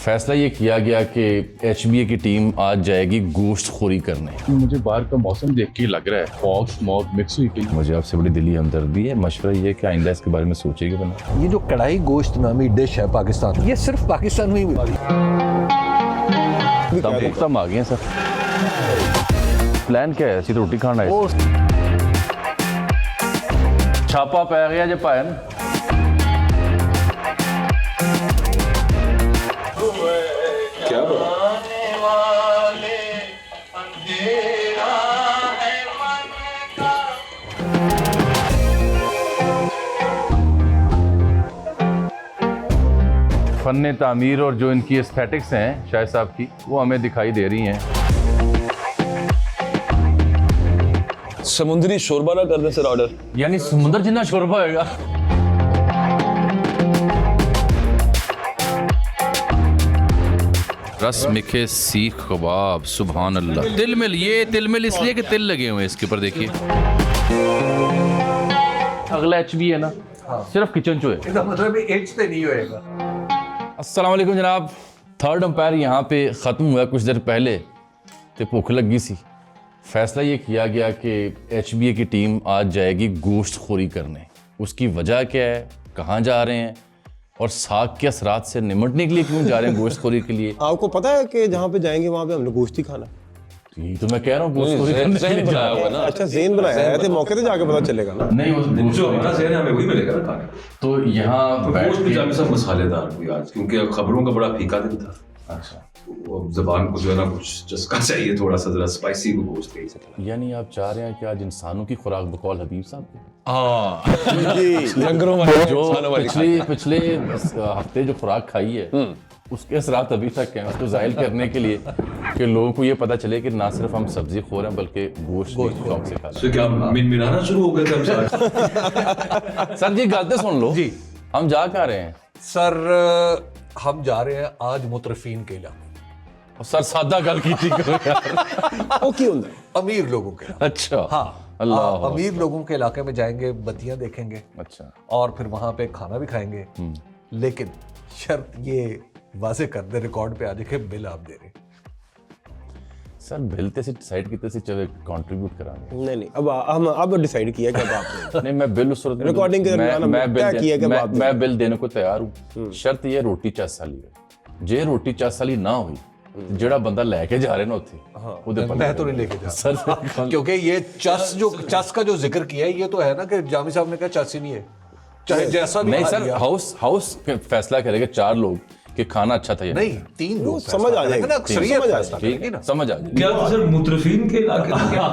फैसला ये किया गया कि HBA की टीम आज जाएगी गोश्त खोरी करने। मुझे बाहर का मौसम देख के लग रहा है फॉग स्मॉग मिक्स हुई। मुझे आपसे बड़ी दिली हमदर्दी है, मशवरा ये कि आइंदा इसके बारे में सोचेगी बना। ये जो कढ़ाई गोश्त नामी डिश है पाकिस्तान, ये सिर्फ पाकिस्तान में ही मिलती है। तब पुख्ता आ गए हैं सर। प्लान क्या है? सीधे रोटी खाना है। छापा पै गया जो पाया ना। क्या फन तामीर और जो इनकी एस्थेटिक्स हैं शायद साहब की, वो हमें दिखाई दे रही हैं। समुद्री शोरबा ना कर दें सर ऑर्डर। यानी समुद्र जितना शोरबा होगा। रस मिखे सीख कबाब, सुभान अल्लाह। तिल मिल, ये तिल मिल इसलिए कि तिल लगे हुए हैं इसके ऊपर, देखिए। अगला HB है ना, सिर्फ किचन चो है। इसका मतलब एज से नहीं होएगा। अस्सलाम वालेकुम जनाब। थर्ड अंपायर यहाँ पे ख़त्म हुआ कुछ देर पहले, तो भूख लगी सी। फैसला ये किया गया कि HBA की टीम आज जाएगी गोश्त खोरी करने। उसकी वजह क्या है, कहाँ जा रहे हैं और साग के असरात से निमटने के लिए क्यों जा रहे हैं गोश्त खोरी के लिए। आपको पता है कि जहाँ पे जाएंगे वहाँ पे हमने गोश्त ही खाना। यही तो मैं कह रहा हूँ, गोश्त खोरी करने के लिए बनाया हुआ ना। अच्छा ज़ेन बनाया है, तो मौके पे जाके पता चलेगा ना। नहीं, वो जो हमारा ज़हन है हमें वही मिलेगा ना खाने को। तो यहाँ बैठ गोश्त भी के- जामे सब मसालेदार हुई आज, क्योंकि खबरों का बड़ा फीका दिन था। अच्छा, वो ज़बान को जो है ना कुछ चस्का चाहिए, थोड़ा सा जरा स्पाइसी को गोश्त नहीं सकता। यानी आप चाह रहे हैं कि आज इंसानों की खुराक बकौल हबीब साहब की? लंगरों वाली जो पिछले हफ्ते जो खुराक खाई है उसके असरात अभी तक हैं। उसको जाहिर करने के लिए कि लोगों को ये पता चले कि ना सिर्फ हम सब्जी खो रहे हैं बल्कि गोश्त भी शौक से खा रहे तो क्या मिनमिनाना शुरू हो गए थे हम साथ? हैं। सर जी गलती सुन लो जी, हम जा कहाँ रहे हैं? सर हम जा रहे हैं आज मुतरफीन के इलाके, और सर सादा गल की थी करो यार। वो क्यों होता है? अमीर लोगों के इलाके। अच्छा, हाँ, अल्लाह अमीर लोगों के इलाके में जाएंगे, बत्तियां देखेंगे अच्छा, और फिर वहां पे खाना भी खाएंगे। लेकिन शर्त ये वाजे कर दे रिकॉर्ड पे आ जाए कि बिल आप दे रहे। सर बिल से डिसाइड कितने से चले कंट्रीब्यूट कराएंगे। नहीं अब हम अब डिसाइड किया कि अब आपने नहीं, मैं बिल उस सूरत में रिकॉर्डिंग के दरमियान हम क्या किया कि अब आप मैं बिल देने को तैयार हूँ। शर्त ये रोटी चस वाली है। जे रोटी चस वाली ना हुई जेड़ा बंदा लेके जा रहे ना उथे ਉਹਦੇ मैं तो नहीं लेके जा सर क्योंकि ये चस का जो जिक्र किया है, ये तो है ना कि जामी साहब ने कहा चस ही नहीं है, चाहे जैसा भी नहीं खा सर, लिया। हाउस फैसला करेगा 4 लोग कि खाना अच्छा था या नहीं, 3 लोग समझ आ जाएगा ना, अक्सरियत समझ आ फैसला ठीक करेगी है ना। समझ आ गई। क्या तो सर मुतरफीन के इलाके में क्या?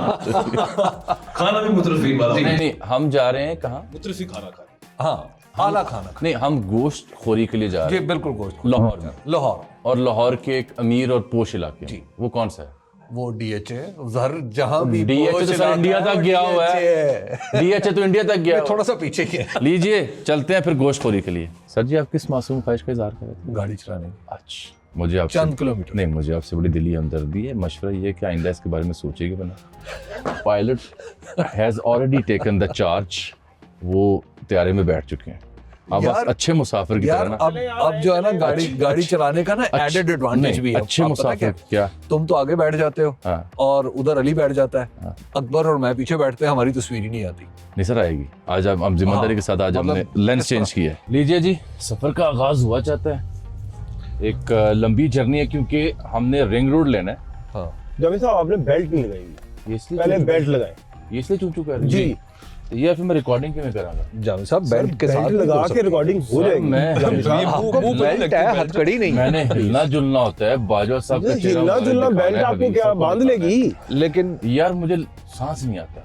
खाना भी मुतरफीन वाला। नहीं हम जा रहे हैं कहाँ? मुतरफी खाना खा। हाँ, आला खाना नहीं, हम गोश्त खोरी के लिए जा रहे जी हैं बिल्कुल गोश्त लाहौर में। लाहौर, और लाहौर के एक अमीर और पोश इलाके जी। वो कौन सा है? वो DHA हर जहां भी DHA पोश तो सर इलाका इंडिया है, तक वो गया हुआ है। DHA DHA तो इंडिया तक गया ये थोड़ा सा पीछे ही है। लीजिए चलते हैं फिर गोश्त खोरी के लिए। सर जी आप किस मासूम ख्वाहिश का इज़हार कर रहे थे? गाड़ी चलाने की। अच्छा, मुझे आपसे चंद किलोमीटर। नहीं, मुझे आपसे बड़ी दिली हमदर्दी है, मशवरा ये कि आइंदा इसके बारे में सोचेगी बना। Pilot has already taken the charge. वो तैयारे में बैठ चुके हैं। अब यार- अच्छे मुसाफिर की यार तरह ना। अब जो है ना गाड़ी चलाने का ना एडेड एडवांटेज नहीं, भी है। अच्छे आप पता मुसाफिर क्या? तुम तो आगे बैठ जाते हो हाँ। और उधर अली बैठ जाता है, अकबर और मैं पीछे बैठते हैं, हमारी तस्वीर ही नहीं आती। नहीं सर आएगी आज। हम जिम्मेदारी के साथ आज हमने मतलब लेंस चेंज किया है। लीजिए जी, सफर का आगाज हुआ चाहता है। एक लंबी जर्नी है क्योंकि हमने रिंग रोड लेना है। हाँ, जामी साहब आपने बेल्ट नहीं लगाई, ये इसलिए पहले चूचू- बेल्ट लगाए। ये इसलिए चूचू कर रही जी। है। ये फिर मैं रिकॉर्डिंग क्यों करांगा? जामी साहब बेल्ट के साथ बेल्ट लगा के रिकॉर्डिंग हो जाएगी। आपको बेल्ट है, हथकड़ी नहीं है। मैंने हिलना जुलना होता है। बाजवा साहब का चेहरा हिलना मुझे जुलना दिखाना बेल्ट है, आपको हबीब क्या साहब को बांध दिखाना लेगी? लेकिन है। यार मुझे सांस नहीं आता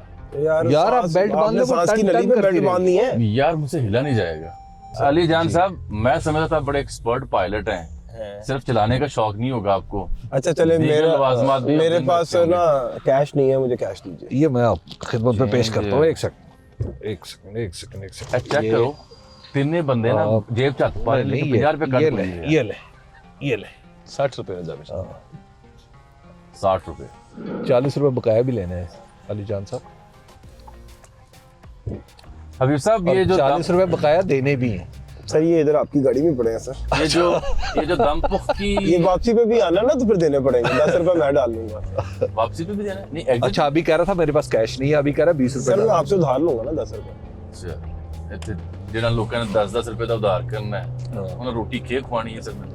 यार आप बेल्ट बांध लो, वो सांस की टन नली टन में करती बेल्ट बांधनी है। यार, मुझसे हिला नहीं जाएगा। अली जान साहब, मैं समझता था बड़े एक्सपर्ट पायलट हैं, सिर्फ चलाने का शौक नहीं होगा आपको। अच्छा चले, दीगर लवाज़मात भी मेरे अपने पास रखते ना कैश नहीं है, मुझे कैश दीजिए। ये मैं आप खिदमत में पेश करता हूँ। एक सेकंड चेक करो, तीन बंदे ना जेब च हथ पा रहे, लेकिन 50 रुपए कट पड़े हैं। ये ले 60 रुपए में जामे साहब। 60 रुपए। 40 रुपए बकाया भी लेने हैं अली जान साहब। हबीब साहब, ये जो 40 रुपए बकाया देने भी हैं। सर ये इधर आपकी गाड़ी में पड़े हैं सर। ये जो दम पुख्त की ये वापसी पे भी आना ना तो फिर देने पड़ेंगे, 10 रुपए मैं डाल लूंगा। वापसी पे भी देना है? नहीं exit- अच्छा अभी कह रहा था मेरे पास कैश नहीं है, अभी कह रहा 20 सर मैं रुपए। आपसे उधार लूंगा ना 10 रुपए। अच्छा इत्थे जिन्हां लोकां ने 10-10 रुपए ਦਾ ਉਧਾਰ ਕਰਨਾ ਹੈ ਉਹਨਾਂ ਰੋਟੀ ਕੇ ਖਵਾਣੀ ਹੈ सर मैं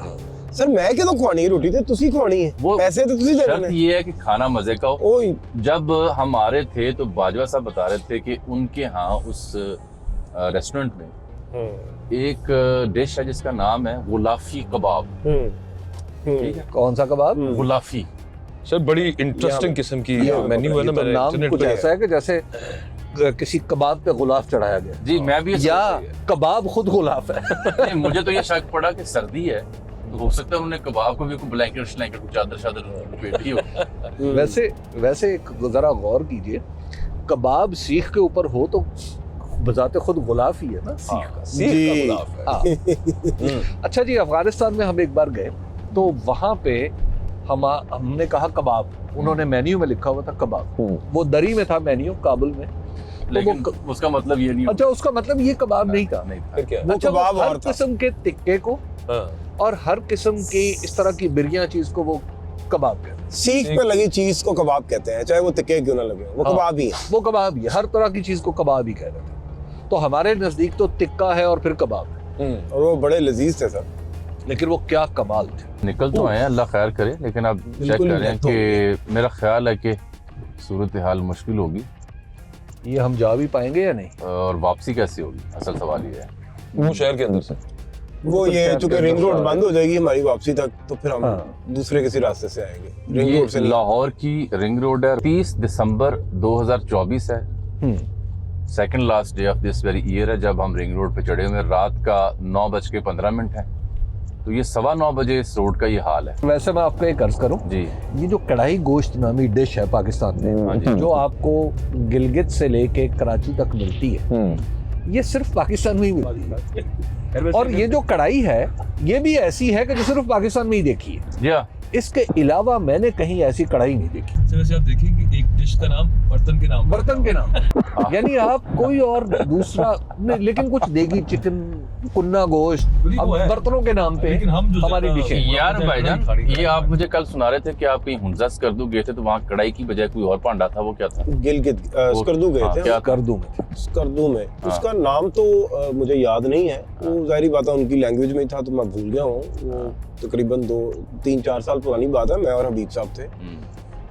सर मैं ਕਿਦੋਂ ਖਵਾਣੀ ਹੈ ਰੋਟੀ, ਤੇ ਤੁਸੀਂ ਖਵਾਣੀ ਹੈ, वो पैसे तो ਤੁਸੀਂ शर्त देने हैं। ये है कि खाना मजे का हो। ओए जब हम आ रहे थे तो बाजवा साहब बता रहे थे कि उनके यहाँ उस रेस्टोरेंट में एक डिश है जिसका नाम है गुलाफी कबाब। ठीक है, कौन सा कबाब? गुलाफी। सर बड़ी इंटरेस्टिंग किस्म की मेन्यू है ना, तो मैंने नाम इंटरनेट कुछ पे ऐसा है कि जैसे किसी कबाब पे गुलाफ चढ़ाया गया, जी मैं भी ये या सोच रहा कबाब खुद गुलाफ है। था। नहीं, मुझे तो ये शक पड़ा कि सर्दी है तो हो सकता है उन्होंने कबाब को भी कोई ब्लैंकेट श्लैंकेट कुछ चादर शादर लपेटी हो। वैसे जरा गौर कीजिए, कबाब सीख के ऊपर हो तो बजाते खुद गुलाफ ही है ना, सीख का। सीख का जी। गुलाफ है। हाँ। अच्छा जी, अफगानिस्तान में हम एक बार गए तो वहाँ पे हमने कहा कबाब, उन्होंने मेन्यू में लिखा हुआ था कबाब, वो दरी में था मेन्यू काबुल में, लेकिन उसका मतलब ये नहीं अच्छा उसका मतलब ये कबाब नहीं था। नहीं था। फिर क्या? वो अच्छा, कबाब हर और था। किस्म के टिक्के को हाँ। और हर किस्म की इस तरह की बिरिया चीज को वो कबाब कहते हैं। सीख पे लगी चीज को कबाब कहते हैं, चाहे वो तिक्के क्यों ना लगे, वो हाँ। कबाब ही है। वो कबाब ही है, हर तरह की चीज को कबाब ही कह रहे थे। तो हमारे नजदीक तो टिक्का है और फिर कबाब है, और वो बड़े लजीज थे सर। लेकिन वो क्या कमाल थे। निकल तो आए हैं, अल्लाह खैर करे, लेकिन आप चेक बिल्कुल करें डेथ हो कि मेरा ख्याल है कि सूरत हाल मुश्किल होगी ये हम जा भी पाएंगे या नहीं? और वापसी कैसी होगी, असल सवाल ये है। वो शहर के अंदर से वो ये शहर चूंकि के रिंग अंदर रोड से बंद हो जाएगी हमारी वापसी तक, तो फिर हम हाँ। दूसरे किसी रास्ते से आएंगे, रिंग ये रोड से नहीं। लाहौर की रिंग रोड है, 30 दिसंबर 2024 है, second last day of this very year है जब हम रिंग रोड पे चढ़े हुए हैं। रात का 9:15 है, तो ये 9:15 बजे इस रोड का ये हाल है। वैसे मैं आपको एक अर्ज करूं, जी ये जो कढ़ाई गोश्त नामी डिश है पाकिस्तान में, जो आपको गिलगित से लेके कराची तक मिलती है, ये सिर्फ पाकिस्तान में ही मिलती है। और ये जो कढ़ाई है ये भी ऐसी है कि जो सिर्फ पाकिस्तान में ही देखी है, या इसके अलावा मैंने कहीं ऐसी कढ़ाई नहीं देखी। सर वैसे आप देखिए कि एक डिश का नाम बर्तन के नाम पर। बर्तन के नाम यानी आप कोई और दूसरा नहीं, लेकिन कुछ देगी चिकन, कुन्ना गोश्त, बिल्कुल अब वो है। बर्तनों के नाम पे लेकिन हम जो हमारी ज्यादा- डिशें। यार मुझे भाईजान, खानी ये है। आप मुझे कल सुना रहे थे कि आप कहीं हुंजा स्कर्दू गए थे तो वहाँ कढ़ाई की बजाय कोई और भांडा था, वो क्या था? गिलगित स्कर्दू गए हाँ, थे क्या कर दूं मैं। स्कर्दू में, उसका नाम तो मुझे याद नहीं है, वो जाहिर बात है उनकी लैंग्वेज में ही था तो मैं भूल गया हूँ। वो तकरीबन 2-3-4 साल पुरानी बात है, मैं और हबीब साहब थे।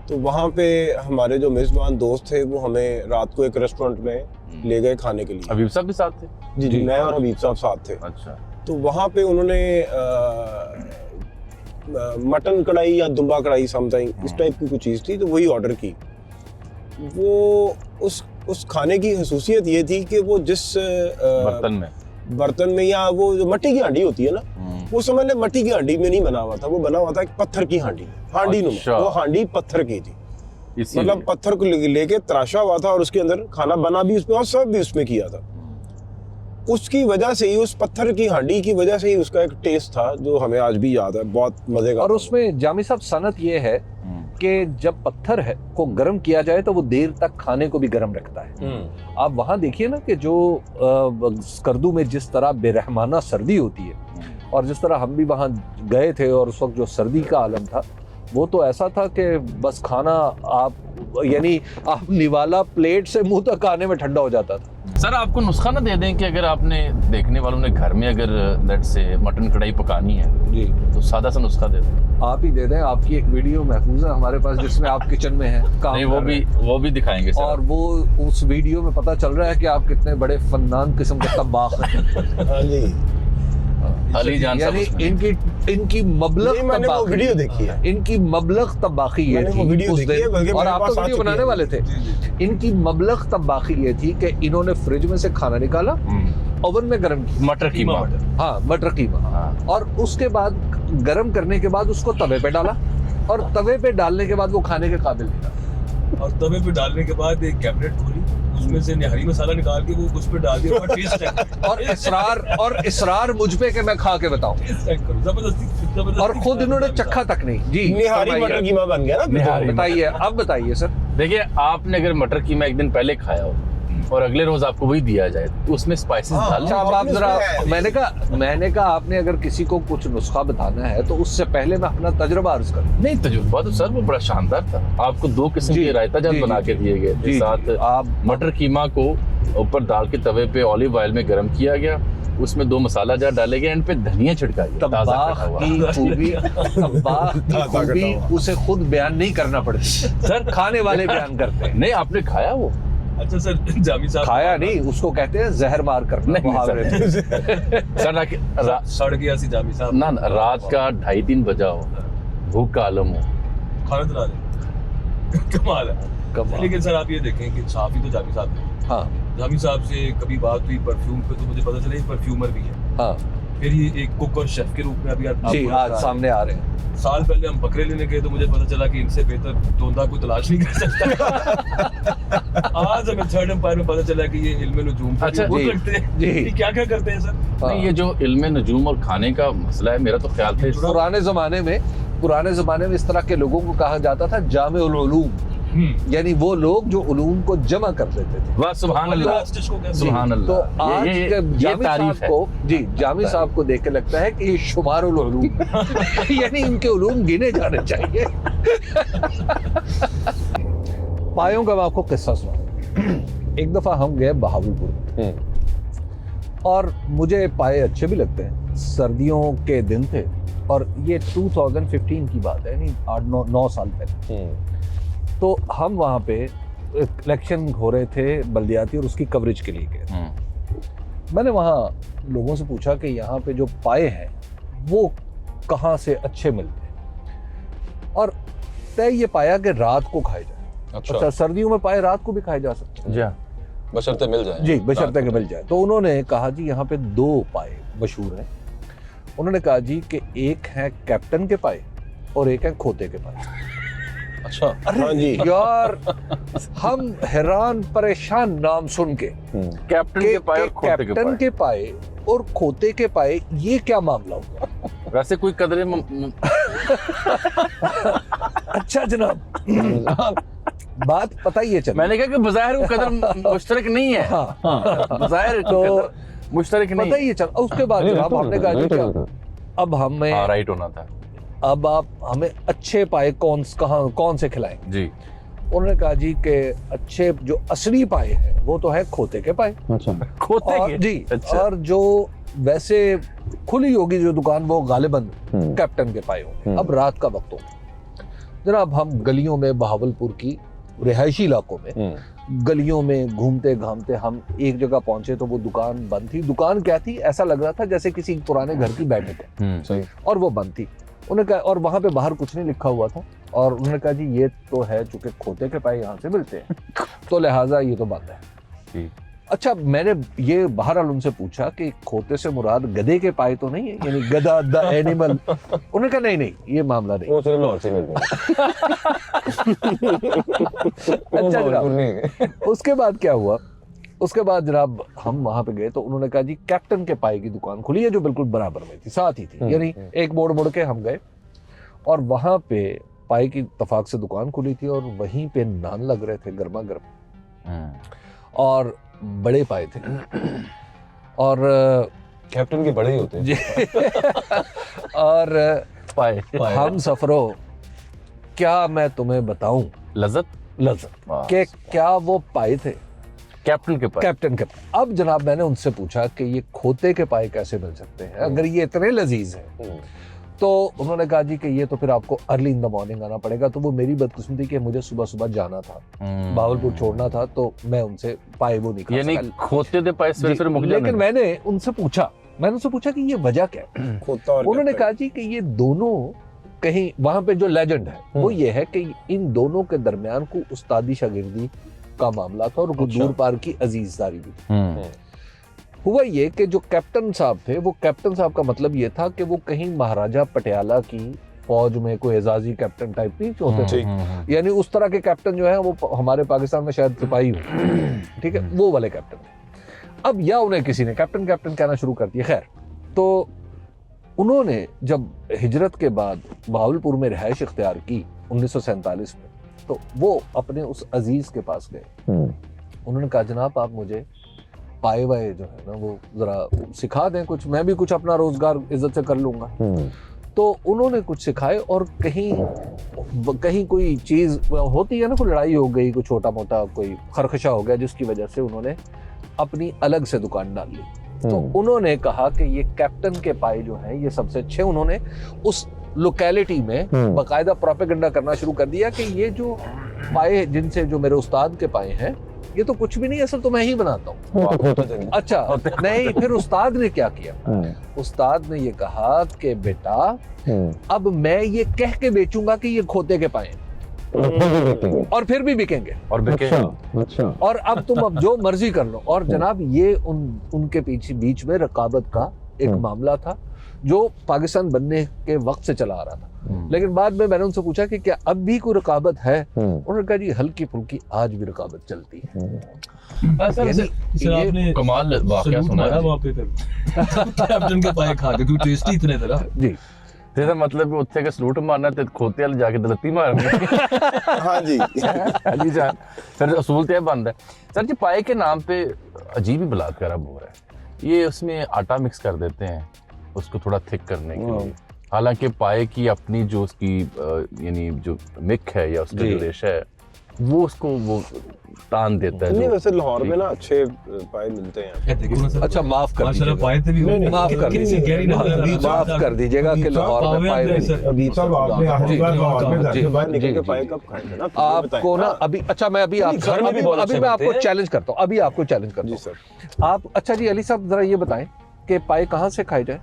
तो वहाँ पे हमारे जो मेजबान दोस्त थे वो हमें रात को एक रेस्टोरेंट में ले गए खाने के लिए। हबीब साहब भी साथ थे? जी जी, मैं और हबीब साहब साथ थे। अच्छा, तो वहाँ पे उन्होंने मटन कढ़ाई या दुम्बा कढ़ाई समथिंग इस टाइप की कुछ चीज़ थी, तो वही ऑर्डर की। वो उस खाने की खसूसियत ये थी कि वो जिस बर्तन में या वो जो मट्टी की हांडी होती है ना, वो समझ ले मट्टी की हांडी में नहीं बना हुआ था, वो बना हुआ था एक पत्थर की हांडी में, हांडी अच्छा। नुमा। वो हांडी पत्थर की थी, इसीलिए। मतलब पत्थर को लेके तराशा हुआ था और उसके अंदर खाना बना भी उसमें और सब भी उसमें किया था। उसकी वजह से ही, उस पत्थर की हांडी की वजह से ही उसका एक टेस्ट था जो हमें आज भी याद है, बहुत मजे का। और उसमें जामी साहब सनत ये है कि जब पत्थर है को गर्म किया जाए तो वो देर तक खाने को भी गर्म रखता है। आप वहाँ देखिए ना कि जो स्कर्दू में जिस तरह बेरहमाना सर्दी होती है, और जिस तरह हम भी वहाँ गए थे और उस वक्त जो सर्दी का आलम था, वो तो ऐसा था कि बस खाना आप यानी आप निवाला प्लेट से मुंह तक आने में ठंडा हो जाता था। सर आपको नुस्खा ना दे दें कि अगर आपने देखने वालों ने घर में अगर लेट से मटन कढ़ाई पकानी है जी, तो सादा सा नुस्खा दे दें। आप ही दे दें, आपकी एक वीडियो महफूज है हमारे पास जिसमें आप किचन में हैं, काम नहीं, कर रहे हैं। वो भी दिखाएंगे सर। और वो उस वीडियो में पता चल रहा है कि आप कितने बड़े फन्नान किस्म के तब्बाख हैं। हाँ जी, अली जान साहब यानी उसमें। इनकी मबलग नहीं, मैंने वो तब्बाखी, वीडियो देखी है। इनकी मबलग तब्बाखी ये मैंने वो थी वीडियो उस देखी है, दिन, बल्कि और मेरे आप पास तो आ वीडियो चुकी बनाने है। वाले थे। इनकी मबलग तब्बाखी ये थी कि इन्होंने फ्रिज में से खाना निकाला, ओवन में गर्म किया, मटर कीमा। हाँ मटर कीमा, हाँ। और उसके बाद गर्म करने के बाद उसको तवे पे डाला, और तवे पे डालने के बाद वो खाने के काबिल नहीं रहा। और तवे पे डालने के बाद एक कैबिनेट खोली, उसमें से निहारी मसाला निकाल के वो उस पे डाल दिया, और टेस्ट चेक और इसरार मुझ पे कि मैं खा के बताऊं, करो, जबरदस्ती और खुद इन्होंने चखा तक नहीं। जी निहारी फरमाइए। मटर कीमा बन गया ना। निहारी। बताइए, अब बताइए सर। देखिए, आपने अगर मटर कीमा एक दिन पहले खाया हो और अगले रोज आपको वही दिया जाए तो उसमें स्पाइसेस डालने। अच्छा, अब आप जरा, मैंने कहा आपने अगर किसी को कुछ नुस्खा बताना है तो उससे पहले मैं अपना तजुर्बा अर्ज करूं। नहीं, तजुर्बा तो सर वो बड़ा शानदार था। आपको 2 किस्म जी, के रायता जात जी, बना जी, के दिए गए थे। जी, साथ आप मटर कीमा को ऊपर डाल के तवे पे ऑलिव ऑयल में गर्म किया गया, उसमें 2 मसाला जार डाले गए, एंड पे धनिया छिड़का गया ताजा तबाख कटा हुआ। की खूबी, तबाख की ताजा खूबी कटा हुआ। उसे खुद बयान नहीं करना पड़ती सर, खाने वाले बयान करते हैं। नहीं, आपने खाया वो? अच्छा सर, जामी साहब खाया नहीं, उसको कहते हैं जहर मार करना नहीं, मुहावरे में। सर सड़ गया सी जामी साहब ना रात का 2:30 बजा हो, भूख का आलम हो, खाना दिला दे। कमाल है। कमाल। लेकिन सर आप ये देखें कि साफी तो जामी साहब है। हाँ जामी साहब से कभी बात हुई परफ्यूम पे तो मुझे पता चला ये परफ्यूमर भी है। हाँ फिर ये एक कुक और शेफ के रूप में अभी जी, आपको आज नजर आ सामने आ रहे हैं। रहे हैं। साल पहले हम बकरे लेने गए तो मुझे पता चला कि इनसे बेहतर तोंदा कोई तलाश नहीं कर सकता। आज हमें थर्ड एम्पायर में पता चला कि ये इल्म नजूम पे अच्छा, भी जी, बहुत लगते हैं। जी। ये क्या-क्या करते हैं सर? नहीं, ये जो इल्म नजूम और खाने का मसला है, मेरा तो ख्याल था पुराने जमाने में इस तरह के लोगों को कहा जाता था जामिउल उलूम, यानी वो लोग जो उलूम को जमा कर देते थे। वाह, सुभान अल्लाह, लास्ट इसको कहते हैं। सुभान तो अल्लाह। आज ये जामी तारीफ साहब है। को, जी, जामी साहब को देख के लगता है कि ये शुमारुल उलूम यानी इनके उलूम गिने जाने चाहिए। पायों का मैं आपको किस्सा सुना। एक दफा हम गए बहावलपुर और मुझे पाए अच्छे भी लगते हैं। सर्दियों के दिन थे और ये 2015 की बात है, नहीं 8-9 साल पहले। तो हम वहाँ पे इलेक्शन हो रहे थे बल्दियाती और उसकी कवरेज के लिए गए। मैंने वहाँ लोगों से पूछा कि यहाँ पे जो पाए हैं वो कहाँ से अच्छे मिलते हैं, और तय ये पाया कि रात को खाए जाए। अच्छा, सर्दियों में पाए रात को भी खाए जा सकते हैं। जी, बशर्ते मिल जाए। जी, बशर्ते कि मिल जाए। तो उन्होंने कहा जी यहाँ पे 2 पाए मशहूर हैं। उन्होंने कहा जी कि एक है कैप्टन के पाए और एक है खोते के पाए। अच्छा, हाँ जी। यार हम हैरान परेशान नाम सुन के, कैप्टन के पाए और खोते के कैप्टन पाए। के पाए और खोते के पाए, ये क्या मामला हुआ? वैसे कोई कदरे अच्छा जनाब, बात पता ही है चल। मैंने कहा कि बज़ाहिर वो कदर मुश्तरक नहीं है। हाँ, बज़ाहिर तो मुश्तरक नहीं पता ही है चल। उसके बाद जनाब हमने कहा जी क्या अब हमें, हाँ, राइट होना था। अब आप हमें अच्छे पाए कौन से खिलाएंगे? जी, उन्होंने कहा जी कि अच्छे जो असली पाए हैं वो तो है खोते के पाए। खोते और के? जी, अच्छा। और जो वैसे खुली होगी जो दुकान वो गालिबन कैप्टन के पाए होंगे। अब रात का वक्त हो जनाब, हम गलियों में, बहावलपुर की रिहायशी इलाकों में गलियों में घूमते घामते हम एक जगह पहुंचे तो वो दुकान बंद थी। दुकान क्या थी, ऐसा लग रहा था जैसे किसी पुराने घर की बैठक है, और वो बंद थी। उन्होंने कहा, और वहां पे बाहर कुछ नहीं लिखा हुआ था, और उन्होंने कहा जी ये तो है चूंकि खोते के पाए यहाँ से मिलते हैं तो लिहाजा ये तो बंद है। जी। अच्छा, मैंने ये बहरहाल उनसे पूछा कि खोते से मुराद गधे के पाए तो नहीं है, यानी गधा द एनिमल? उन्होंने कहा नहीं नहीं, ये मामला नहीं। वो सिर्फ लाहौर से मिलते अच्छा जनाब, उसके बाद क्या हुआ? उसके बाद जनाब हम वहां पे गए तो उन्होंने कहा जी कैप्टन के पाए की दुकान खुली है जो बिल्कुल बराबर में थी, साथ ही थी, यानी एक मोड़ के हम गए और वहां पे पाए की इत्तफाक से दुकान खुली थी और वहीं पे नान लग रहे थे गर्मा गर्म, और बड़े पाए थे। और कैप्टन के बड़े ही होते हैं। जी और पाए हम सफरों, क्या मैं तुम्हें बताऊं लज़्ज़त वाह। कि क्या वो पाए थे कैप्टन के पाए। कैप्टन के पाए। अब जनाब मैंने उनसे पूछा कि ये खोते के पाए कैसे मिल सकते हैं अगर ये इतने लजीज हैं? तो उन्होंने कहा जी कि ये तो फिर आपको अर्ली इन द मॉर्निंग आना पड़ेगा। तो वो मेरी बदकिस्मती कि मुझे सुबह सुबह जाना था, बावलपुर छोड़ना था, तो मैं उनसे पाए वो नहीं खा यानी सका। खोते दे पाए जी, फिर मुक लेकिन मैंने उनसे पूछा कि ये वजह क्या है? खोता और उन्होंने कैप्टन। कहा जी कि ये दोनों कहीं वहां पे जो लेजेंड है वो ये है कि इन दोनों के दरमियान को उस्तादी शागिर्दी का मामला था और दूर पार की अजीजदारी भी थी। हुआ ये कि जो कैप्टन साहब थे, वो कैप्टन साहब का मतलब ये था कि वो कहीं महाराजा पटियाला की फौज में कोई एजाजी कैप्टन टाइप नहीं होते थे, यानी उस तरह के कैप्टन जो है वो हमारे पाकिस्तान में शायद सिपाही हो, ठीक है, वो वाले कैप्टन थे। अब या उन्हें किसी ने कैप्टन कैप्टन कहना शुरू कर दिया। खैर, तो उन्होंने जब हिजरत के बाद बहावलपुर में रिहाइश इख्तियार की 1947 में, तो वो अपने उस अजीज के पास गए उन्होंने कहा जनाब आप मुझे पाए वाए जो है ना वो ज़रा सिखा दें कुछ, मैं भी कुछ अपना रोज़गार इज्जत से कर लूँगा। तो उन्होंने कुछ सिखाए और कहीं कोई चीज़ होती है ना, कोई लड़ाई हो गई, कोई छोटा मोटा कोई खरखशा हो गया जिसकी वजह से उन्होंने अपनी अलग से दुकान डाल ली। तो उन्होंने कहा कि ये कैप्टन के पाए जो हैं ये सबसे अच्छे। उन्होंने उस लोकेलिटी में बाकायदा प्रोपेगेंडा करना शुरू कर दिया कि ये जो पाए जिनसे जो मेरे उस्ताद के पाए हैं ये तो कुछ भी नहीं, असल तो मैं ही बनाता हूँ। अच्छा नहीं, फिर उस्ताद ने क्या किया, उस्ताद ने ये कहा कि बेटा अब मैं ये कह के बेचूंगा कि ये खोते के पाए और फिर भी बिकेंगे और बिकेंगे और अब तुम अब जो मर्जी कर लो। और जनाब ये उनके पीछे बीच में रकाबत का एक मामला था जो पाकिस्तान बनने के वक्त से चला आ रहा था। लेकिन बाद में मैंने उनसे पूछा कि क्या अब भी कोई रकाबत है, उन्होंने कहा जी हल्की फुल्की आज भी रकाबत चलती है। सर आपने कमाल वाकया सुना है वहाँ पे कैप्टन के पाए खा के, क्योंकि टेस्टी इतने थे ना जी। ਇਹਦਾ ਮਤਲਬ ਉੱਥੇ ਕੇ ਸਲੂਟ ਮਾਰਨਾ ਤੇ ਖੋਤੇ ਵਾਲ ਜਾ ਕੇ ਦਲਤੀ ਮਾਰਨੀ। हाँ जी अली जान फिर असूल तो बनता है सर जी। पाए के नाम पे अजीब ही बलात्कार अब हो रहा है। ये उसमें आटा मिक्स कर देते हैं उसको थोड़ा थिक करने के लिए, हालांकि पाए की अपनी जो उसकी यानी जो मिक है या उसका जो रेशा है वो उसको वो तान देता है। नहीं वैसे लाहौर में ना अच्छे पाए मिलते हैं। अच्छा माफ कर माशाल्लाह दीजिएगा, पाए थे भी माफ कर कितनी गहरी नजर है। माफ कर दीजिएगा कि लाहौर में पाए अभी सब आपने जी, लाहौर में घर जी, से बाहर निकल जी, के जी। पाए कब खाए थे ना, आपको ना अभी अच्छा मैं अभी आपसे घर में भी बहुत अभी अच्छे मैं आपको बनते हैं। चैलेंज करता हूँ, अभी आपको चैलेंज करता जी हूँ सर। आप। अच्छा जी अली साहब जरा ये बताएं कि पाए कहाँ से खाए जाए,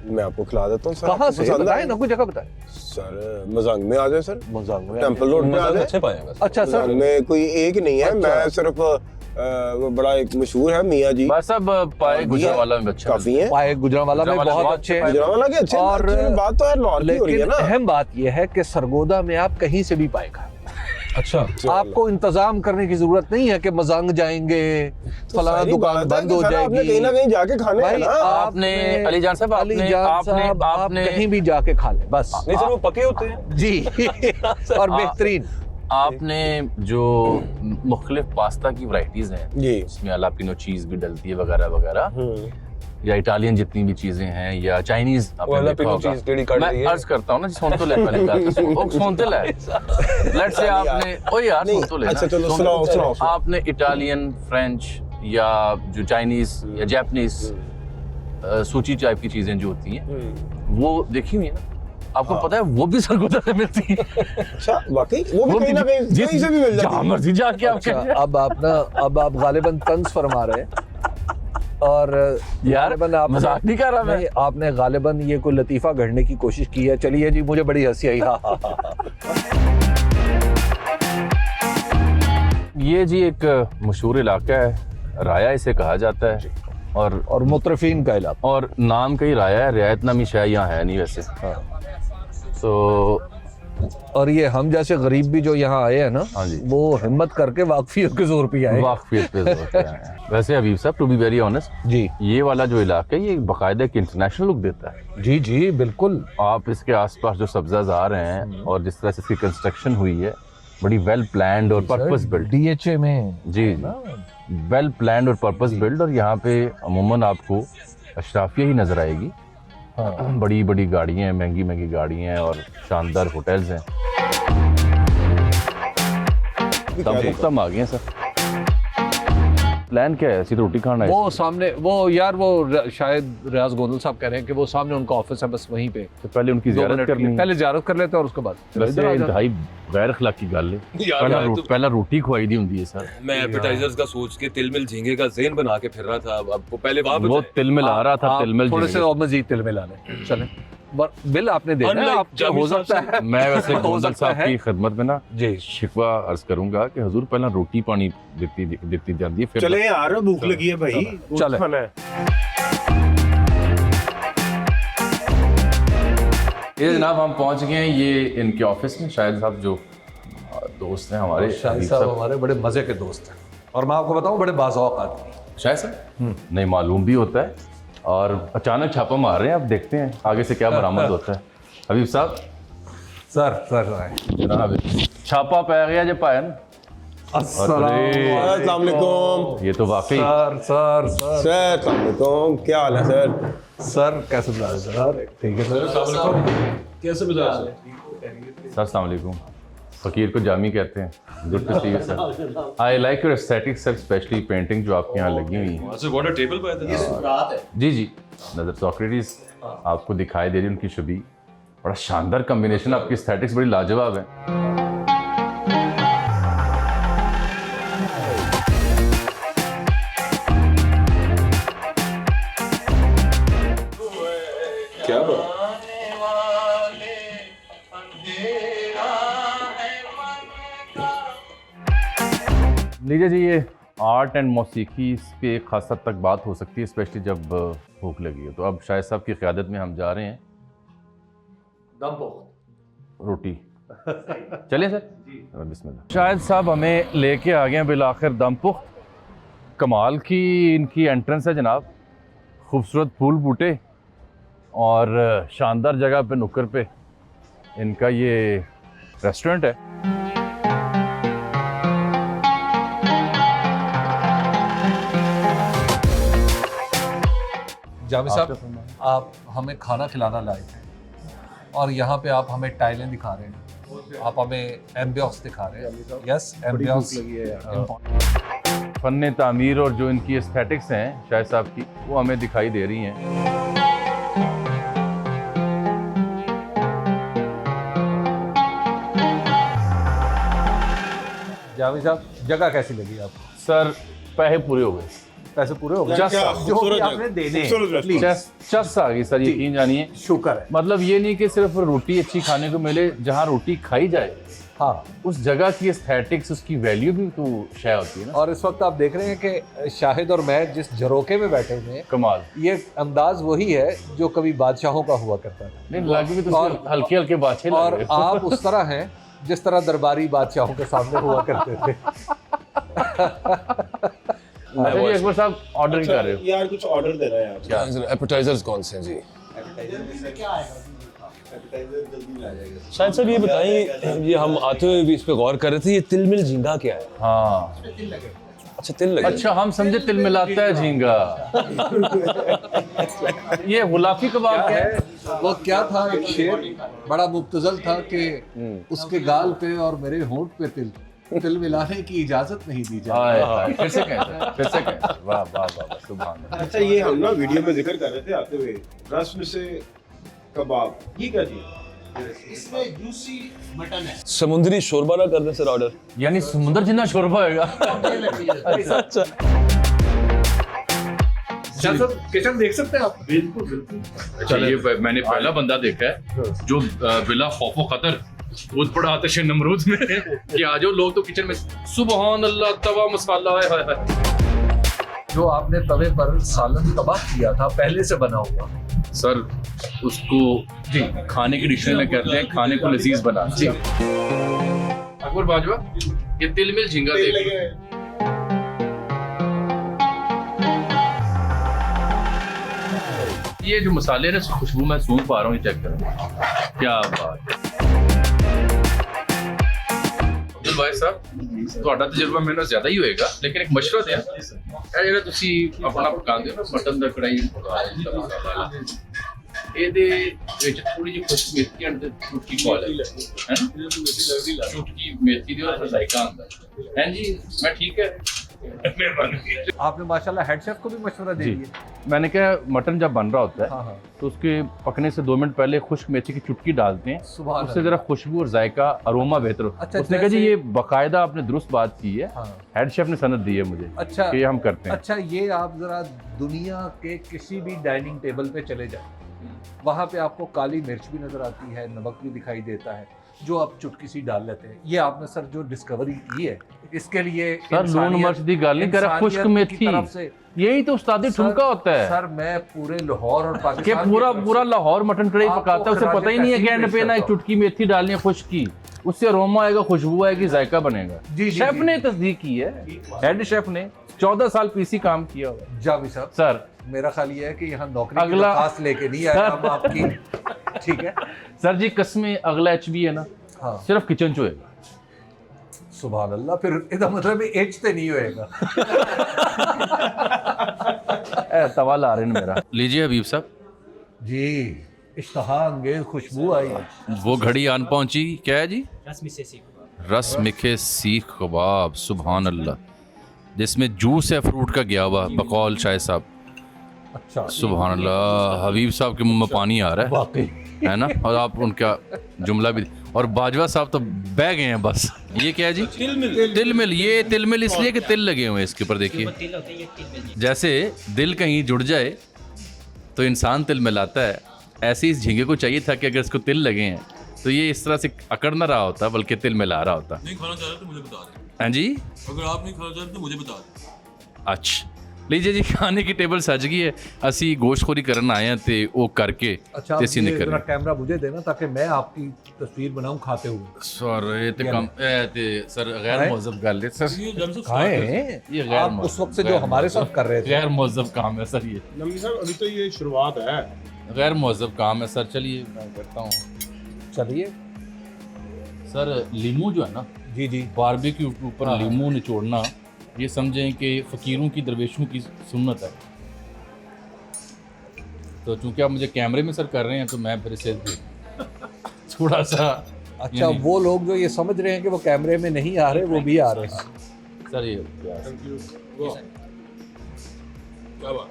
मैं आपको खिला देता हूँ सर। कहाँ आपको से पसंद बताएं है? ना, कोई जगह बताएं। सर मजांग में आ जाए सर, मजाक में टेंपल रोड पे आ जाए। अच्छे पाए हैं वैसे। अच्छा सर, मजांग में कोई एक नहीं है, अच्छा। मैं सिर्फ वो बड़ा एक मशहूर है मियाँ जी, बस अब पाए गुजरांवाला में अच्छा काफी है। पाए गुजरांवाला में गुजरांवाला बहुत बहुत अच्छे अच्छे हैं। गुजरांवाला के अच्छे और अच्छे बात तो है लाहौर की हो रही है लेकिन ना। अहम बात यह है कि सरगोदा में आप कहीं से भी पाए खाएं। अच्छा आपको इंतजाम करने की जरूरत नहीं है कि मजांग जाएंगे तो फलाना सारी दुकान बात है बंद कि हो सर आपने कहीं ना जाएगी। कहीं जाके खाने हैं भाई ना। आपने अली जान साहब अली आपने जान आपने साहब, आप आपने कहीं भी जाके खा लें बस नहीं सर वो पके होते हैं। जी और बेहतरीन। आपने जो मुख्तलिफ पास्ता की वैरायटीज हैं जी इसमें अलापिनो चीज भी डलती है वगैरह वगैरह, या इटालियन जितनी भी चीजें हैं या चाइनीज वो अलापिनो चीज केड़ी काट रही मैं है। अर्ज करता हूँ ना सुन तो ले पहले बात सुन तो ले लेट्स से आपने ओ यार सुन तो ले अच्छा चलो सुनाओ सुनाओ। आपने इटालियन फ्रेंच या जो चाइनीज या जापानीज सूची टाइप की चीजें जो होती हैं वो देखी हुई है ना, आपको पता है वो भी सरगोदा से मिलती है। अच्छा वाकई वो भी कहीं ना कहीं से भी मिल जहाँ जाती है। मर्जी जाके आप अच्छा अब आप गालिबन तंज फरमा रहे हैं और यार गालिबन आप मजाक नहीं कर रहा मैं। नहीं, आपने गालिबन ये कोई लतीफा गढ़ने की कोशिश की है। चलिए जी मुझे बड़ी हंसी आई। हाँ हाँ ये जी एक मशहूर इलाका है, राया इसे कहा जाता है और मुतरफीन का इलाका। और नाम का ही राया है, रियायत नामी शायद यहाँ है नहीं वैसे। तो और ये हम जैसे गरीब भी जो यहाँ आए हैं ना, हाँ जी। वो हिम्मत करके वाकफियत के जोर पे आए। वाकफियत पे जोर पे आए हैं। वैसे हबीब साहब टू बी वेरी ऑनेस्ट जी ये वाला जो इलाका है ये बाकायदा एक इंटरनेशनल लुक देता है। जी जी बिल्कुल। आप इसके आसपास जो सब्जाज आ रहे हैं और जिस तरह से इसकी कंस्ट्रक्शन हुई है बड़ी वेल प्लान्ड और पर्पस बिल्ड। DHA में जी वेल प्लान्ड और पर्पस बिल्ड, और यहाँ पे अमूमन आपको अशराफिया ही नजर आएगी। हाँ। बड़ी बड़ी गाड़ियाँ हैं, महंगी महंगी गाड़ियाँ हैं और शानदार होटल्स हैं। तब आ गए हैं सर। प्लान क्या है, ऐसी रोटी खाना है? वो सामने वो यार वो शायद रियाज गोंदल साहब कह रहे हैं कि वो सामने उनका ऑफिस है, बस वहीं पे तो पहले उनकी 2 ज़ियारत मिनट के करनी लिए है। पहले ज़ियारत कर लेते हैं और उसके बाद वैसे इधर आ जाते हैं। इंतहाई गैर अखलाकी गल है। पहला रोटी खुआई दी होंगी है सर। मैं एपेटाइजर्स का सोच के तिलमिल झींगे का ज़ेन बना के फिर रहा था। अब आपको पहले वहां वो तिलमिल आ रहा था, आप तिलमिल थोड़े से झींगे। और मजीद तिल मिला लें। चलें बिल आपने देना है, Unlike आप जावेद हो साहब सकता है मैं वैसे हो गोंदल सकता साहब है। की खिदमत में ना जी शिकवा अर्ज करूंगा कि हुजूर पहला रोटी पानी देती जाती है, फिर चले यार भूख लगी है भाई, चले। खाना है। ये जनाब हम पहुंच गए हैं ये इनके ऑफिस में। शायद साहब जो दोस्त हैं हमारे शाहिद हबीब साहब हमारे बड़े मजे के दोस्त हैं और मैं आपको बताऊं बड़े बाज़ौक़ आदमी। शायद सर नहीं मालूम भी होता है और अचानक छापा मार रहे हैं। अब देखते हैं आगे से क्या बरामद होता है। हबीब साहब सर आए जनाब छापा पै गया जो पाया ना अस्सलाम वालेकुम। ये तो वाकई सर सर सर सर अस्सलाम वालेकुम, क्या हाल है सर? सर कैसे बुला रहे सर? ठीक है सर। कैसे बता सर अस्सलाम वालेकुम। फ़कीर को जामी कहते हैं। Good to see you sir. I like your aesthetics sir, specially painting जो आपके यहाँ लगी हुई है। अच्छा व्हाट अ टेबल पे है। जी जी, नज़र सोक्रेटिस आपको दिखाई दे रही है उनकी छवि। बड़ा शानदार कॉम्बिनेशन, आपकी एस्थेटिक्स बड़ी लाजवाब है। क्या बात। लीजिए जी, ये आर्ट एंड मौसीकी, इस पे एक खास हद तक बात हो सकती है, स्पेशली जब भूख लगी हो। तो अब शाहिद साहब की क़यादत में हम जा रहे हैं रोटी। चलिए सर, बिस्मिल्लाह। शाहिद साहब हमें लेके आ गए हैं बिलाखिर दमपुख्त। कमाल की इनकी एंट्रेंस है जनाब, खूबसूरत फूल बूटे और शानदार जगह पे नुक्कर पे इनका ये रेस्टोरेंट है। जावेद साहब, आप हमें खाना खिलाना लाए थे और यहाँ पे आप हमें टाइलें दिखा रहे हैं, आप हमें एम्बियंस दिखा रहे हैं। Yes, ambience. फन तामीर और जो इनकी एस्थेटिक्स हैं शाहिद साहब की, वो हमें दिखाई दे रही हैं। जावेद साहब, जगह कैसी लगी आपको? सर पैसे पूरे हो गए, पैसे पूरे हो गए? क्या जो भी आपने देने हैं, प्लीज। चस आ गई सर, यकीन जानिए। शुक्र है। मतलब ये नहीं कि सिर्फ रोटी अच्छी खाने को मिले, जहाँ रोटी खाई जाए हाँ, उस जगह की एस्थेटिक्स, उसकी वैल्यू भी तो शय होती है ना। और इस वक्त आप देख रहे हैं कि शाहिद और मैं जिस झरोके में बैठे हुए हैं, कमाल। ये अंदाज वही है जो कभी बादशाहों का हुआ करता था। नहीं लगे भी तो हल्के हल्के बाछे लग और रहे हो। आप उस तरह हैं जिस तरह दरबारी बादशाहों के सामने हुआ करते थे। अच्छा जी, अकबर साहब ऑर्डर कर रहे हो यार कुछ ऑर्डर देना है यार। क्या? एपेटाइजर्स कौन से हैं जी? शायद साहब ये बताएं, ये हम आते हुए भी इस पे गौर कर रहे थे, ये तिल मिल झींगा क्या है? हाँ, अच्छा तिल लगे। अच्छा हम समझे तिल मिलाता है झींगा। ये गुलाफी कबाब क्या है? वो क्या था, एक शेर बड़ा मुब्तज़ल था कि उसके गाल पे और मेरे होंठ पे तिल मिलाने की इजाजत नहीं दी जाए। हाय हाय, फिर से कहें, फिर से कहें। वाह वाह वाह, सुभान अल्लाह। अच्छा, ये हम ना वीडियो में जिक्र कर रहे थे आते हुए, रस में से कबाब, ये क्या चीज? इसमें जूसी मटन है। समुद्री शोरबा ना कर दें सर ऑर्डर। यानी समुद्र जितना शोरबा होगा। अच्छा किचन देख सकते हैं आप? बिल्कुल बिल्कुल। अच्छा, ये मैंने पहला बंदा देखा है जो बिला खौफो खतर कूद पड़ा आतिश नमरूद में कि आ जाओ लोग तो किचन में। सुबहान अल्लाह, तवा मसाला, हाय हाय हाय। जो आपने तवे पर सालन तबाह किया था, पहले से बना हुआ। सर उसको जी खाने की डिक्शनरी में कहते हैं खाने को लजीज बनाना। जी अकबर बाजवा, ये तिल मिल झींगा देख। ये जो मसाले ना, खुशबू मैं सूंघ पा रहा हूँ, चेक करें। क्या बात है भाई साहब, ਤੁਹਾਡਾ ਤਜਰਬਾ ਮੇਰੇ ਨਾਲ ਜ਼ਿਆਦਾ ਹੀ ਹੋਏਗਾ, ਲੇਕਿਨ ਇੱਕ ਮਸ਼ਵਰਾ ਦਿਆਂ, ਇਹ ਜਿਹੜਾ ਤੁਸੀਂ ਆਪਣਾ ਪਕਾਉਂਦੇ ਹੋ ਨਾ ਮਟਨ ਦਾ ਕੜਾਈ ਮਸਾਲਾ, ਇਹਦੇ ਵਿੱਚ ਥੋੜੀ ਜਿਹੀ ਖੁਸ਼ਬੂ ਮੇਥੀ ਅੰਦਰ ਚੁਟਕੀ ਪਾ ਲੈ, ਹੈ ਨਾ, ਚੁਟਕੀ ਮੇਥੀ ਦੀ ਉਹਦਾ ਜ਼ਾਇਕਾ ਆਉਂਦਾ ਹੈ। ਜੀ मैं ठीक है, मेहरबानी। आपने माशाल्लाह हेड शेफ को भी मशवरा दे दिया। मैंने कहा मटन जब बन रहा होता है हाँ हाँ, तो उसके पकने से 2 मिनट पहले खुश्क मेथी की चुटकी डालते हैं, सुभान उससे जरा खुशबू और जायका अरोमा बेहतर होता है। अच्छा, उसने कहा जी जैसे- ये बाकायदा आपने दुरुस्त बात की है, हाँ। हेड शेफ ने सनद दी है मुझे अच्छा कि ये हम करते हैं। अच्छा, ये आप जरा दुनिया के किसी भी डाइनिंग टेबल पे चले जाएं, वहाँ पे आपको काली मिर्च भी नजर आती है, नमक भी दिखाई देता है, जो आप चुटकी सी डाल लेते हैं। ये आपने सर जो डिस्कवरी की है, इसके लिए सर लून मिर्च दी गल नहीं कर, खुश्क इंसानियत की मेथी, तरफ से यही तो उस्तादी सर- ठुमका होता है सर मैं पूरे लाहौर और कि पाकिस्तान पूरा की तरफ पूरा से लाहौर मटन कढ़ाई आपको पकाता है, उसे खराज पता ही नहीं है कि तहसीन एंड पे पेश ना एक करता हूं। चुटकी मेथी डालनी है खुश्क की, उससे अरोमा आएगा, खुशबू आएगी, जायका बनेगा। जी, शेफ जी। ने तस्दीक की है, हेड शेफ ने 14 साल पीसी काम किया हुआ है। जावी साहब, सर मेरा ख्याल ये है कि यहाँ नौकरी की अगला- दरखास्त लेके नहीं आया हम आपकी। ठीक है सर जी, कसमें अगला एचबी है ना, हाँ, सिर्फ किचन चो है, सुभान अल्लाह, फिर इसका मतलब एज ते नहीं होएगा। तवा ला रहे हैं मेरा। लीजिए हबीब साहब, जी इश्तहा अंगेज खुशबू आई। वो घड़ी आन पहुंची। क्या है जी? रस मिखे सीख कबाब, सुभान अल्लाह, जिसमें जूस है फ्रूट का गया हुआ, बकौल शाह साहब। अच्छा, सुभान अल्लाह, हबीब साहब के मुंह में पानी आ रहा वाकई है ना। और आप उनका जुमला भी, और बाजवा साहब तो बह गए हैं बस। ये क्या है जी? तिल मिल। ये तिल मिल इसलिए कि तिल लगे हुए हैं इसके ऊपर, देखिए। जैसे दिल कहीं जुड़ जाए तो इंसान तिल मिलाता है, ऐसे इस झींगे को चाहिए था कि अगर इसको तिल लगे हैं तो ये इस तरह से अकड़ ना रहा होता, बल्कि तिल मिला रहा होता। नहीं खाना चाह रहे तो मुझे बता दें। हाँ जी, अगर आप नहीं खाना चाह रहे तो मुझे बता दें। अच्छा लीजिए जी, खाने की टेबल सज गई है। असी गोश्तखोरी करन आए हैं ते वो करके अच्छा, ते असी ये निकल जरा कैमरा मुझे देना ताकि मैं आपकी तस्वीर बनाऊं खाते हुए। सर ये ते कम ते सर गैर मौजब गल है सर। ये जब से खाएं ये गैर आप उस वक्त से जो हमारे साथ कर रहे थे। गैर मौजब काम है सर, ये नमी साहब अभी तो ये शुरुआत है। गैर मौजब काम है सर। चलिए मैं करता हूँ। चलिए सर लीमू जो है ना, जी जी, बारबेक्यू के ऊपर लीमू निचोड़ना, ये समझें कि फ़कीरों की दरवेशों की सुन्नत है। तो चूंकि आप मुझे कैमरे में सर कर रहे हैं तो मैं फिर इसे थोड़ा सा अच्छा, यानी- वो लोग जो ये समझ रहे हैं कि वो कैमरे में नहीं आ रहे, वो भी आ रहे हैं। सर ये क्या बात।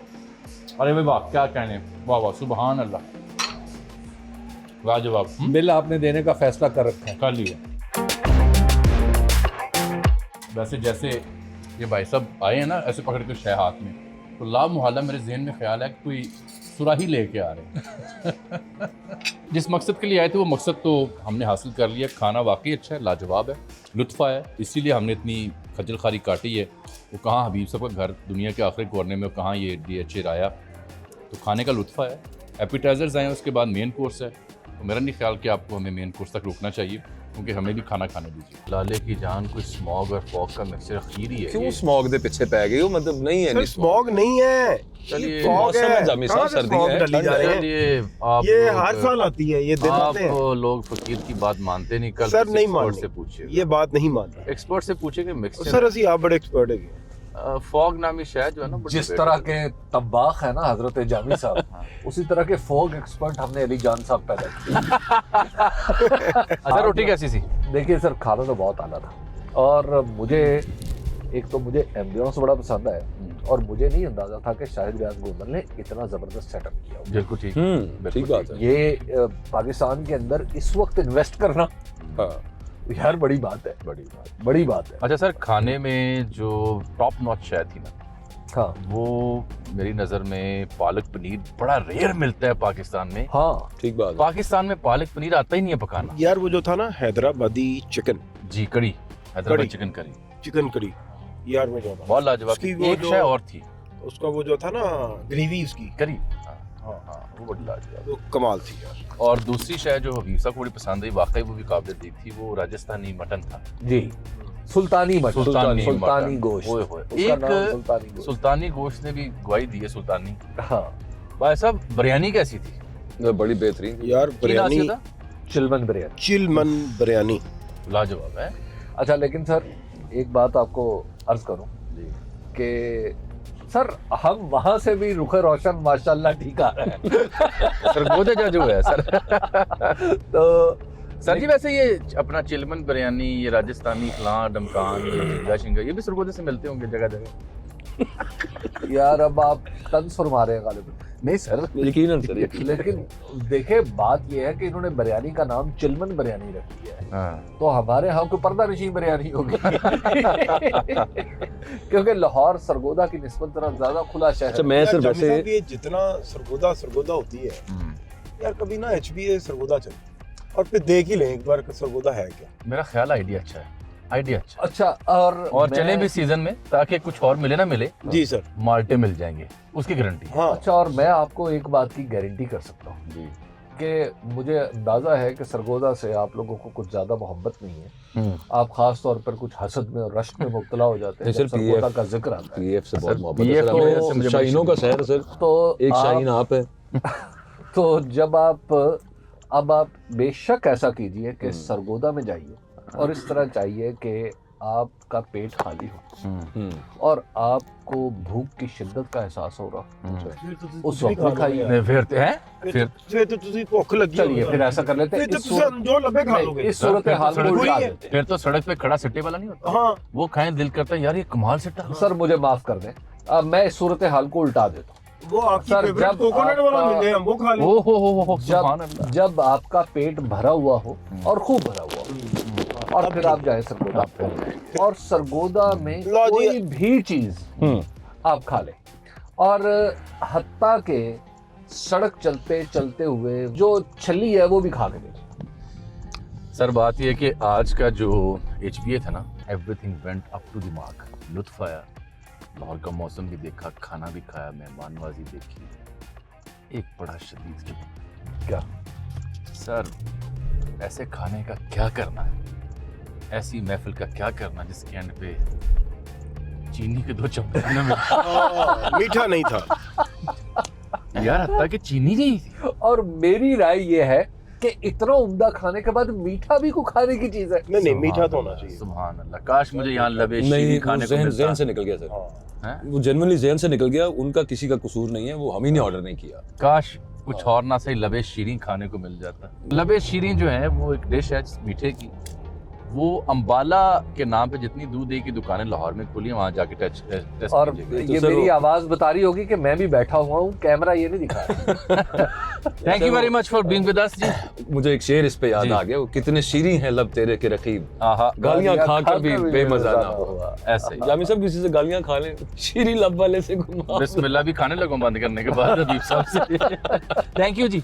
अरे भाई वाह, क्या कहने, वाह वाह, सुभान अल्लाह, लाजवाब। बिल आपने देने का फैसला कर रखा है। कर लिया। वैसे जैसे ये भाई साहब आए हैं ना ऐसे पकड़ के शह हाथ में, तो ला मुहल्ला मेरे जहन में ख्याल है कि कोई सुराही लेके आ रहे हैं। जिस मकसद के लिए आए थे वो मकसद तो हमने हासिल कर लिया। खाना वाकई अच्छा है, लाजवाब है, लुत्फ़ आया है, इसीलिए हमने इतनी खजल खारी काटी है। वो कहाँ हबीब साहब का घर दुनिया के आखिरी कोने में, कहाँ ये DH आया, तो खाने का लुत्फ़ आया। एपिटाइजर्स आए, उसके बाद मेन कोर्स है। तो मेरा नहीं ख्याल कि आपको हमें मेन कोर्स तक रुकना चाहिए, क्योंकि हमें भी खाना खाने दीजिए। लाले की जान कोई स्मॉग और फॉग का मिक्सचर खीर ही है। क्यों ये। स्मॉग दे पीछे पै गई हो? मतलब नहीं है, सर नहीं स्मॉग नहीं है, चलिए, फॉग मौसम है जामी साहब, कहाँ से सर्दी fog है, डली जा रही है? चलिए, आप ये लोग- हर साल आती है, ये दिन आप आते हैं। लोग फकीर की बात मानते नहीं। कल सर किसी नहीं एक्सपर्ट मानते, से पूछिए, ये बात नहीं मानते। एक्सपर्ट से पूछे कि मिक्सचर सर असि आप बड़े एक्सपर्ट है। फॉग नामी शायद जो है ना, बड़ी जिस बेटर तरह है। के तब्बाख है ना हजरत जामी साहब, उसी तरह के फॉग एक्सपर्ट हमने अली जान साहब पैदा किए। अच्छा, रोटी कैसी सी? देखिए सर, खाना तो बहुत आला था, और मुझे एक तो मुझे एम्बियंस बड़ा पसंद है, और मुझे नहीं अंदाजा था कि शाहिद रियाज गोंदल ने इतना जबरदस्त सेटअप किया होगा। बिल्कुल ठीक, ठीक बात है। ये पाकिस्तान के अंदर इस वक्त इन्वेस्ट करना हाँ, यार बड़ी बात है, बड़ी बात है। अच्छा सर, खाने में जो टॉप नॉच शायद थी ना, हाँ वो मेरी नज़र में पालक पनीर बड़ा रेयर मिलता है पाकिस्तान में। हाँ, ठीक बात है। पाकिस्तान में पालक पनीर आता ही नहीं है पकाना। यार वो जो था ना हैदराबादी चिकन, जी, कड़ी, हैदराबाद कड़ी। चिकन करी, चिकन करी, यार वो जो था बहुत लाजवाब। उसकी वो एक जो- शाय और थी, उसका वो जो था ना ग्रेवी उसकी, करी। हाँ हाँ, वो बड़ी लाजवाब। वो कमाल थी यार। और दूसरी शायद जो हबीब साहब को बड़ी पसंद आई, वाकई वो भी काबिल दी थी, वो राजस्थानी मटन था। जी, सुल्तानी मटन, सुल्तानी सुल्तानी मटन। गोश्त, ओए होए। उसका नाम एक सुल्तानी गोश्त। सुल्तानी गोश्त ने भी गवाही दी है, सुल्तानी। हाँ, भाई साहब, बिरयानी कैसी थी? ये बड़ी बेहतरीन थी। यार की बिरयानी, नासियत था? चिलमन बिरयानी। चिलमन बिरयानी। लाजवाब है अच्छा, लेकिन सर एक बात आपको अर्ज करूं जी। कि सर हम वहां से भी रुख रोशन माशाल्लाह ठीक आ रहा है। सर गोदे जो है सर। तो सर जी, वैसे ये अपना चिलमन बिरयानी, ये राजस्थानी फलां डमकान, झींगा शिंगा, ये भी सरगोदे से मिलते होंगे जगह जगह। यार अब आप तंज फरमा रहे हैं गालिब। नहीं सर, यकीनन सर, यकीनन। लेकिन देखे बात यह है कि इन्होंने बिरयानी का नाम चिलमन बिरयानी रख दिया है, हाँ। तो हमारे यहाँ कोई पर्दा नशीं बिरयानी होगी। क्योंकि लाहौर सरगोदा की निस्बत जरा ज्यादा खुला शहर अच्छा, है। मैं यार सर जामी वैसे साहब, ये जितना सरगोदा होती है यार, कभी ना HBA सरगोदा चल, और फिर देख ही लें एक बार कि सरगोदा है क्या। मेरा ख्याल आइडिया अच्छा है, आइडिया अच्छा है। अच्छा, और मैं- चले भी सीजन में, ताकि कुछ और मिले ना मिले, जी सर। माल्टे मिल जाएंगे, उसकी गारंटी। हाँ अच्छा, और मैं आपको एक बात की गारंटी कर सकता हूँ जी। कि मुझे अंदाजा है कि सरगोदा से आप लोगों को कुछ ज्यादा मोहब्बत नहीं है। आप खास तौर पर कुछ हसद में और रश्क में मुब्तला हो जाते हैं नहीं, जब सर, सरगोदा PF का जिक्र आता है। PF से बहुत सर, मोहब्बत है PF सर तो हमें। मुझे बड़ी शाहीनों का शुक्रिया। शहर सर, तो एक आप- शाहीन आप है। तो जब अब आप बेशक ऐसा कीजिए कि सरगोदा में जाइए और इस तरह चाहिए कि आपका पेट खाली हो हम्म, और आपको भूख की शिद्दत का एहसास हो रहा फिर तो उस वक्त भी खाइए। नहीं, फिर हैं फिर तो तुझे भूख लगी चलिए फिर ऐसा कर लेते हैं, फिर तो इस तुझे जो लबे खा लोगे। इस सूरत हाल को उल्टा देते फिर तो सड़क पे खड़ा सिट्टे वाला नहीं होता, हाँ वो खाएं दिल करता है यार ये कमाल सिट्टा हैं। सर मुझे माफ कर दें, अब मैं इस सूरत हाल को उल्टा देता हूँ। वो आपकी सर, फेवरेट जब कोकोनट वाला आपका- मिले हम वो खा लें। ओ हो सुभान अल्लाह। जब आपका पेट भरा हुआ हो और खूब भरा हुआ हो और फिर आप जाए सरगोदा, और सरगोदा में लो जी। कोई भी चीज आप खा लें, और हत्ता के सड़क चलते चलते हुए जो छली है वो भी खा के दें। सर बात ये है कि आज का जो HBA था ना, everything went up to the mark. लुत्फ आया, लाहौर का मौसम भी देखा, खाना भी खाया, मेहमान नवाजी देखी। एक बड़ा शदीद जो क्या सर, ऐसे खाने का क्या करना है, ऐसी महफिल का क्या करना जिसके एंड पे चीनी के 2 चम्मच न मिले। मीठा नहीं था। यार हत्ता कि चीनी नहीं थी। और मेरी राय ये है कि इतना उम्दा खाने के बाद मीठा भी को खाने की चीज है। नहीं मीठा तो होना चाहिए। सुभान अल्लाह, काश मुझे यहाँ लबे नहीं, शीरी वो खाने को जहन मिलता। से निकल गया सर। हाँ। हैं? वो जेन्युइनली जहन से निकल गया, उनका किसी का कसूर नहीं है, वो हम ही ने ऑर्डर नहीं किया। काश कुछ और ना सही लबे शीरी खाने को मिल जाता। लबे शीरी जो है वो एक डिश है मीठे की, वो अंबाला के नाम पे जितनी दूध दही की दुकानें लाहौर में खुली हैं वहाँ जाके टेस्ट और कीजिएगा। ये सर मेरी वो- आवाज बता रही होगी कि मैं भी बैठा हुआ हूँ, कैमरा ये नहीं दिखा रहा। Thank you very much for being with us जी। मुझे एक शेर इस पे याद जी। आ गया, वो कितने शीरी हैं लब तेरे के रकीब, आहा, गालियां खाकर भी बेमजा ना हो। ऐसे ही। जामी साहब किसी से गालियां खा लें, शीरी लब वाले से घुमा। बिस्मिल्लाह भी खाने लगो बंद करने के बाद हबीब साहब से। Thank you ji.